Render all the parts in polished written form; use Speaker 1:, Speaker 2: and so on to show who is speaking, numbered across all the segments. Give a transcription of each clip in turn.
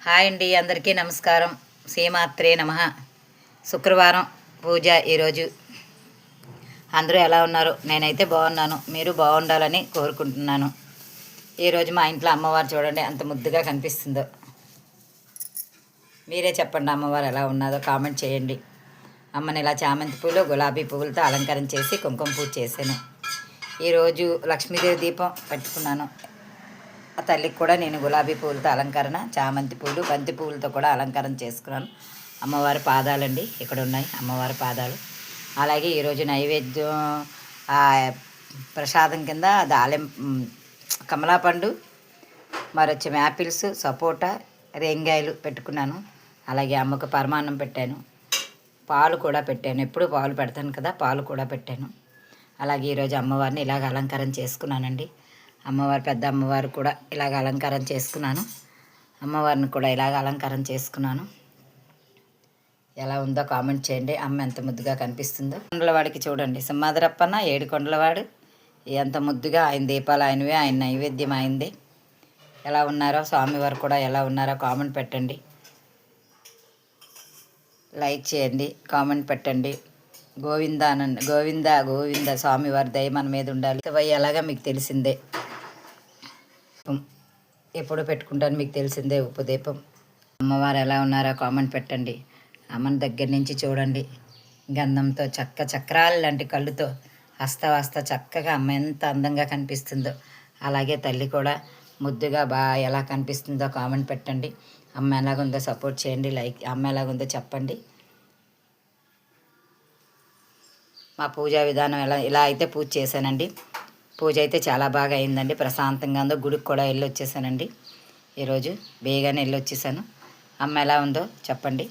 Speaker 1: Hi అండి, అందరికీ నమస్కారం. శ్రీమాత్రే నమః. శుక్రవారం పూజ ఈరోజు. అందరూ ఎలా ఉన్నారు? నేనైతే బాగున్నాను. మీరు బాగుండాలని కోరుకుంటున్నాను. ఈరోజు మా ఇంట్లో అమ్మవారు చూడండి ఎంత ముద్దుగా కనిపిస్తుందో. మీరే చెప్పండి అమ్మవారు ఎలా ఉన్నదో కామెంట్ చేయండి. అమ్మని ఇలా చామంతి పూలు గులాబీ పువ్వులతో అలంకరణ చేసి కుంకుమ పూజ చేశాను. ఈరోజు లక్ష్మీదేవి దీపం పెట్టుకున్నాను. ఆ తల్లికి కూడా నేను గులాబీ పువ్వులతో అలంకరణ, చామంతి పూలు, బంతి పువ్వులతో కూడా అలంకరణ చేసుకున్నాను. అమ్మవారి పాదాలండి ఇక్కడ ఉన్నాయి అమ్మవారి పాదాలు. అలాగే ఈరోజు నైవేద్యం ప్రసాదం కింద దాలిం కమలాపండు, మరొచ్చి యాపిల్స్, సపోటా, రేంగాయలు పెట్టుకున్నాను. అలాగే అమ్మకు పరమాన్నం పెట్టాను, పాలు కూడా పెట్టాను. ఎప్పుడు పాలు పెడతాను కదా, పాలు కూడా పెట్టాను. అలాగే ఈరోజు అమ్మవారిని ఇలాగ అలంకరణ చేసుకున్నానండి. అమ్మవారు పెద్ద అమ్మవారు కూడా ఇలాగ అలంకారం చేసుకున్నాను. అమ్మవారిని కూడా ఇలాగ అలంకారం చేసుకున్నాను. ఎలా ఉందో కామెంట్ చేయండి. అమ్మ ఎంత ముద్దుగా కనిపిస్తుందో. కొండలవాడికి చూడండి, సింహాద్రప్పన్న 7 కొండలవాడు ఎంత ముద్దుగా. ఆయన దీపాలు ఆయనవే, ఆయన నైవేద్యం అయింది. ఎలా ఉన్నారో స్వామివారు కూడా ఎలా ఉన్నారో కామెంట్ పెట్టండి, లైక్ చేయండి, కామెంట్ పెట్టండి. గోవిందానండి, గోవింద గోవింద. స్వామివారి దయ మన మీద ఉండాలి. ఎలాగా మీకు తెలిసిందే, ఎప్పుడు పెట్టుకుంటాను మీకు తెలిసిందే ఉప్పు దీపం. అమ్మవారు ఎలా ఉన్నారో కామెంట్ పెట్టండి. అమ్మని దగ్గర నుంచి చూడండి, గంధంతో చక్రాలు లాంటి కళ్ళుతో హస్త చక్కగా అమ్మ ఎంత అందంగా కనిపిస్తుందో. అలాగే తల్లి కూడా ముద్దుగా ఎలా కనిపిస్తుందో కామెంట్ పెట్టండి. అమ్మ ఎలాగుందో సపోర్ట్ చేయండి, లైక్. అమ్మ ఎలాగుందో చెప్పండి. మా పూజా విధానం ఇలా అయితే పూజ చేశానండి. పూజ అయితే చాలా బాగా అయిందండి, ప్రశాంతంగా ఉందో. గుడికి కూడా వెళ్ళి వచ్చేసానండి. ఈరోజు బేగానే వెళ్ళి వచ్చేసాను. అమ్మ ఎలా ఉందో చెప్పండి,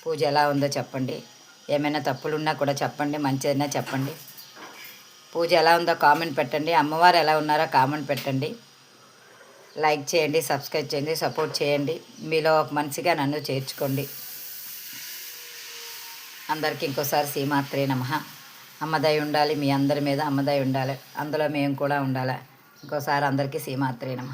Speaker 1: పూజ ఎలా ఉందో చెప్పండి. ఏమైనా తప్పులున్నా కూడా చెప్పండి, మంచిదైనా చెప్పండి. పూజ ఎలా ఉందో కామెంట్ పెట్టండి. అమ్మవారు ఎలా ఉన్నారో కామెంట్ పెట్టండి. లైక్ చేయండి, సబ్స్క్రైబ్ చేయండి, సపోర్ట్ చేయండి. మీలో ఒక మనిషిగా నన్ను చేర్చుకోండి. అందరికీ ఇంకోసారి శ్రీమాత్రే నమః. అమ్మదయ ఉండాలి, మీ అందరి మీద అమ్మదయ ఉండాలి, అందులో మేము కూడా ఉండాలి. ఇంకోసారి అందరికీ శ్రీమాత్రే నమః.